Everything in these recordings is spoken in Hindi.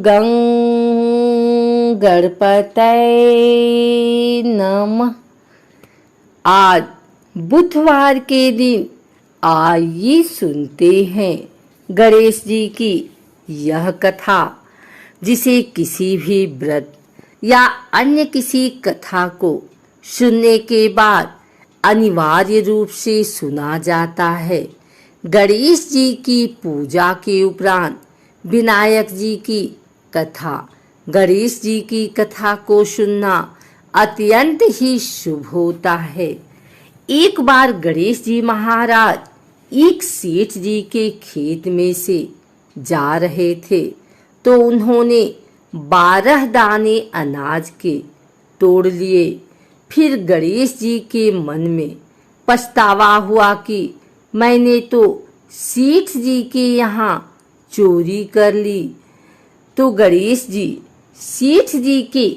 गं गणपतये नमः। आज बुधवार के दिन आइए सुनते हैं गणेश जी की यह कथा, जिसे किसी भी व्रत या अन्य किसी कथा को सुनने के बाद अनिवार्य रूप से सुना जाता है। गणेश जी की पूजा के उपरांत विनायक जी की कथा, गणेश जी की कथा को सुनना अत्यंत ही शुभ होता है। एक बार गणेश जी महाराज एक सेठ जी के खेत में से जा रहे थे, तो उन्होंने 12 दाने अनाज के तोड़ लिए। फिर गणेश जी के मन में पछतावा हुआ कि मैंने तो सेठ जी के यहाँ चोरी कर ली। तो गणेश जी सेठ जी के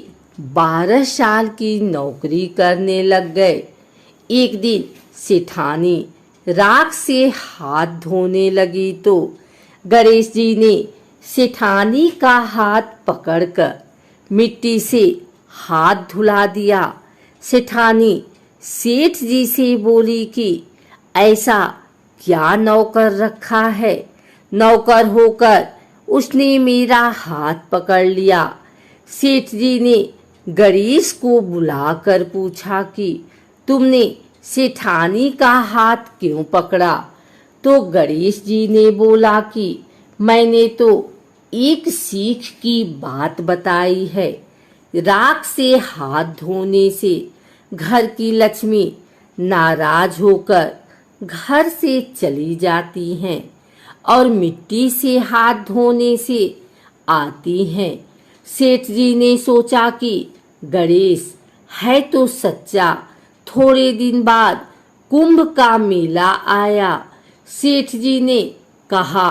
12 साल की नौकरी करने लग गए। एक दिन सेठानी राख से हाथ धोने लगी, तो गणेश जी ने सेठानी का हाथ पकड़कर मिट्टी से हाथ धुला दिया। सेठानी सेठ जी से बोली कि ऐसा क्या नौकर रखा है, नौकर होकर उसने मेरा हाथ पकड़ लिया। सेठ जी ने गणेश को बुलाकर पूछा कि तुमने सेठानी का हाथ क्यों पकड़ा? तो गणेश जी ने बोला कि मैंने तो एक सीख की बात बताई है। राख से हाथ धोने से घर की लक्ष्मी नाराज होकर घर से चली जाती हैं और मिट्टी से हाथ धोने से आती हैं। सेठ जी ने सोचा कि गणेश है तो सच्चा। थोड़े दिन बाद कुंभ का मेला आया। सेठ जी ने कहा,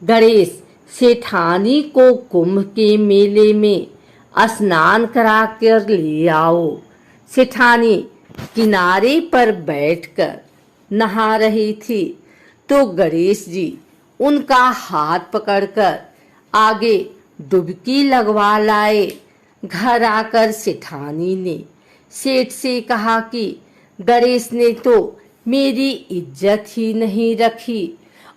गणेश सेठानी को कुंभ के मेले में स्नान करा कर ले आओ। सेठानी किनारे पर बैठकर नहा रही थी, तो गणेश जी उनका हाथ पकड़कर आगे डुबकी लगवा लाए। घर आकर सेठानी ने सेठ से कहा कि गणेश ने तो मेरी इज्जत ही नहीं रखी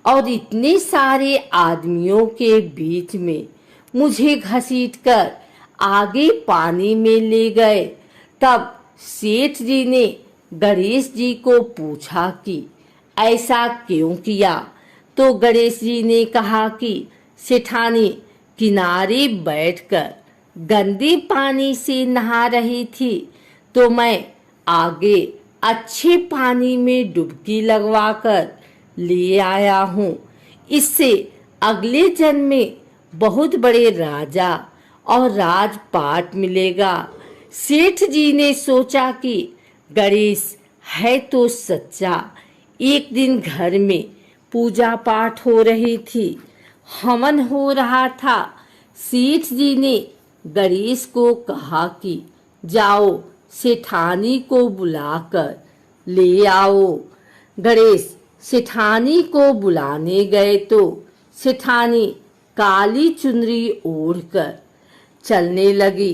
और इतने सारे आदमियों के बीच में मुझे घसीटकर आगे पानी में ले गए। तब सेठ जी ने गणेश जी को पूछा कि ऐसा क्यों किया? तो गणेश जी ने कहा कि सेठानी किनारे बैठकर गंदे पानी से नहा रही थी, तो मैं आगे अच्छे पानी में डुबकी लगवाकर ले आया हूँ। इससे अगले जन्म में बहुत बड़े राजा और राजपाट मिलेगा। सेठ जी ने सोचा कि गणेश है तो सच्चा। एक दिन घर में पूजा पाठ हो रही थी, हवन हो रहा था। सेठ जी ने गणेश को कहा कि जाओ सेठानी को बुलाकर ले आओ। गणेश सेठानी को बुलाने गए, तो सेठानी काली चुनरी ओढ़कर चलने लगी।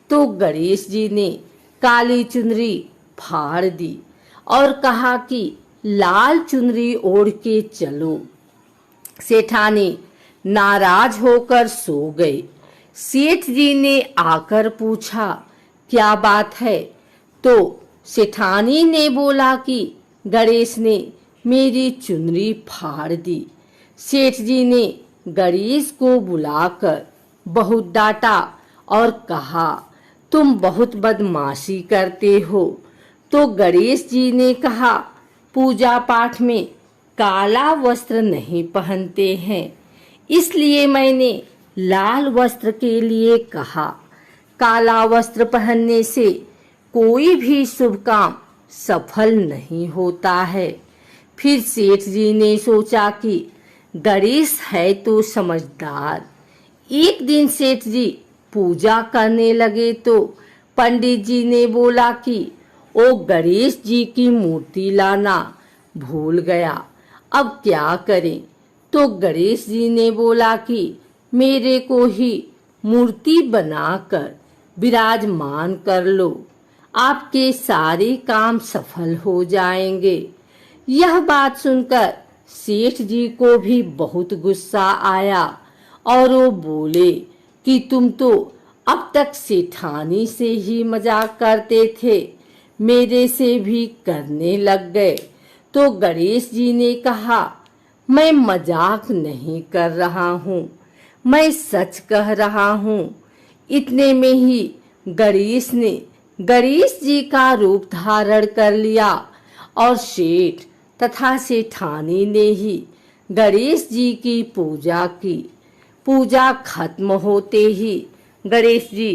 तो गणेश जी ने काली चुनरी फाड़ दी और कहा कि लाल चुनरी ओढ़ के चलो। सेठानी नाराज होकर सो गए। सेठ जी ने आकर पूछा, क्या बात है? तो सेठानी ने बोला कि गणेश ने मेरी चुनरी फाड़ दी। सेठ जी ने गणेश को बुलाकर बहुत डांटा और कहा, तुम बहुत बदमाशी करते हो। तो गणेश जी ने कहा, पूजा पाठ में काला वस्त्र नहीं पहनते हैं, इसलिए मैंने लाल वस्त्र के लिए कहा। काला वस्त्र पहनने से कोई भी शुभ काम सफल नहीं होता है। फिर सेठ जी ने सोचा कि गणेश है तो समझदार। एक दिन सेठ जी पूजा करने लगे, तो पंडित जी ने बोला कि ओ गणेश जी की मूर्ति लाना भूल गया, अब क्या करें? तो गणेश जी ने बोला कि मेरे को ही मूर्ति बनाकर विराजमान कर लो, आपके सारे काम सफल हो जाएंगे। यह बात सुनकर सेठ जी को भी बहुत गुस्सा आया और वो बोले कि तुम तो अब तक सेठानी से ही मजाक करते थे, मेरे से भी करने लग गए। तो गणेश जी ने कहा, मैं मजाक नहीं कर रहा हूँ, मैं सच कह रहा हूँ। इतने में ही गणेश ने गणेश जी का रूप धारण कर लिया और सेठ तथा सेठानी ने ही गणेश जी की पूजा की। पूजा खत्म होते ही गणेश जी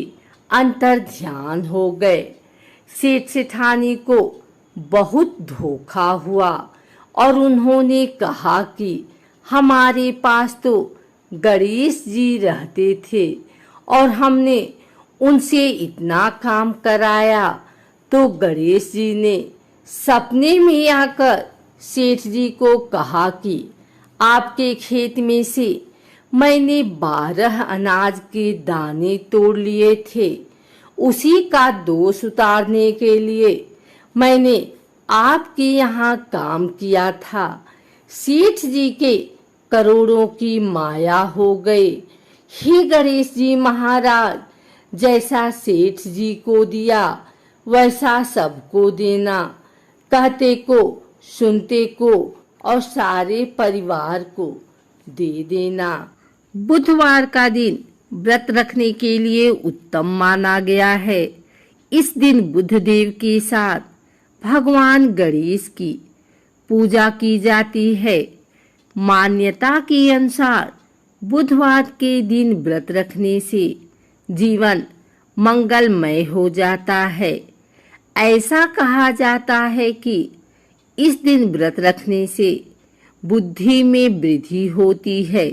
अंतर ध्यान हो गए। सेठ सेठानी को बहुत धोखा हुआ और उन्होंने कहा कि हमारे पास तो गणेश जी रहते थे और हमने उनसे इतना काम कराया। तो गणेश जी ने सपने में आकर सेठ जी को कहा कि आपके खेत में से मैंने 12 अनाज के दाने तोड़ लिए थे, उसी का दोष उतारने के लिए मैंने आपके यहाँ काम किया था। सेठ जी के करोड़ों की माया हो गए। हे गणेश जी महाराज, जैसा सेठ जी को दिया वैसा सबको देना, कहते को सुनते को और सारे परिवार को दे देना। बुधवार का दिन व्रत रखने के लिए उत्तम माना गया है। इस दिन बुधदेव के साथ भगवान गणेश की पूजा की जाती है। मान्यता के अनुसार बुधवार के दिन व्रत रखने से जीवन मंगलमय हो जाता है। ऐसा कहा जाता है कि इस दिन व्रत रखने से बुद्धि में वृद्धि होती है।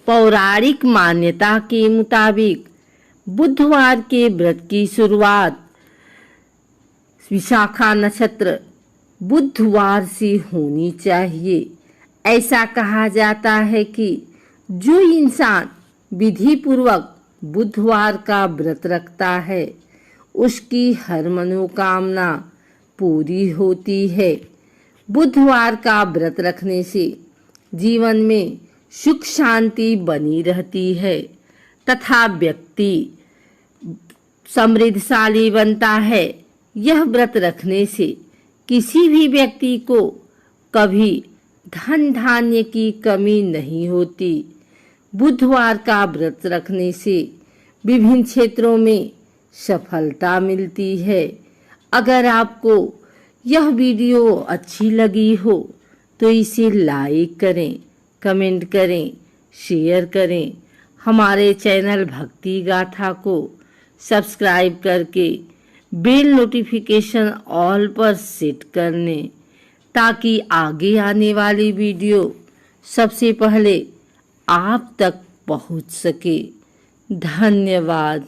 पौराणिक मान्यता के मुताबिक बुधवार के व्रत की शुरुआत विशाखा नक्षत्र बुधवार से होनी चाहिए। ऐसा कहा जाता है कि जो इंसान विधि पूर्वक बुधवार का व्रत रखता है उसकी हर मनोकामना पूरी होती है। बुधवार का व्रत रखने से जीवन में सुख शांति बनी रहती है तथा व्यक्ति समृद्धशाली बनता है। यह व्रत रखने से किसी भी व्यक्ति को कभी धन धान्य की कमी नहीं होती। बुधवार का व्रत रखने से विभिन्न क्षेत्रों में सफलता मिलती है। अगर आपको यह वीडियो अच्छी लगी हो तो इसे लाइक करें, कमेंट करें, शेयर करें। हमारे चैनल भक्ति गाथा को सब्सक्राइब करके बेल नोटिफिकेशन ऑल पर सेट कर लें ताकि आगे आने वाली वीडियो सबसे पहले आप तक पहुंच सके। धन्यवाद।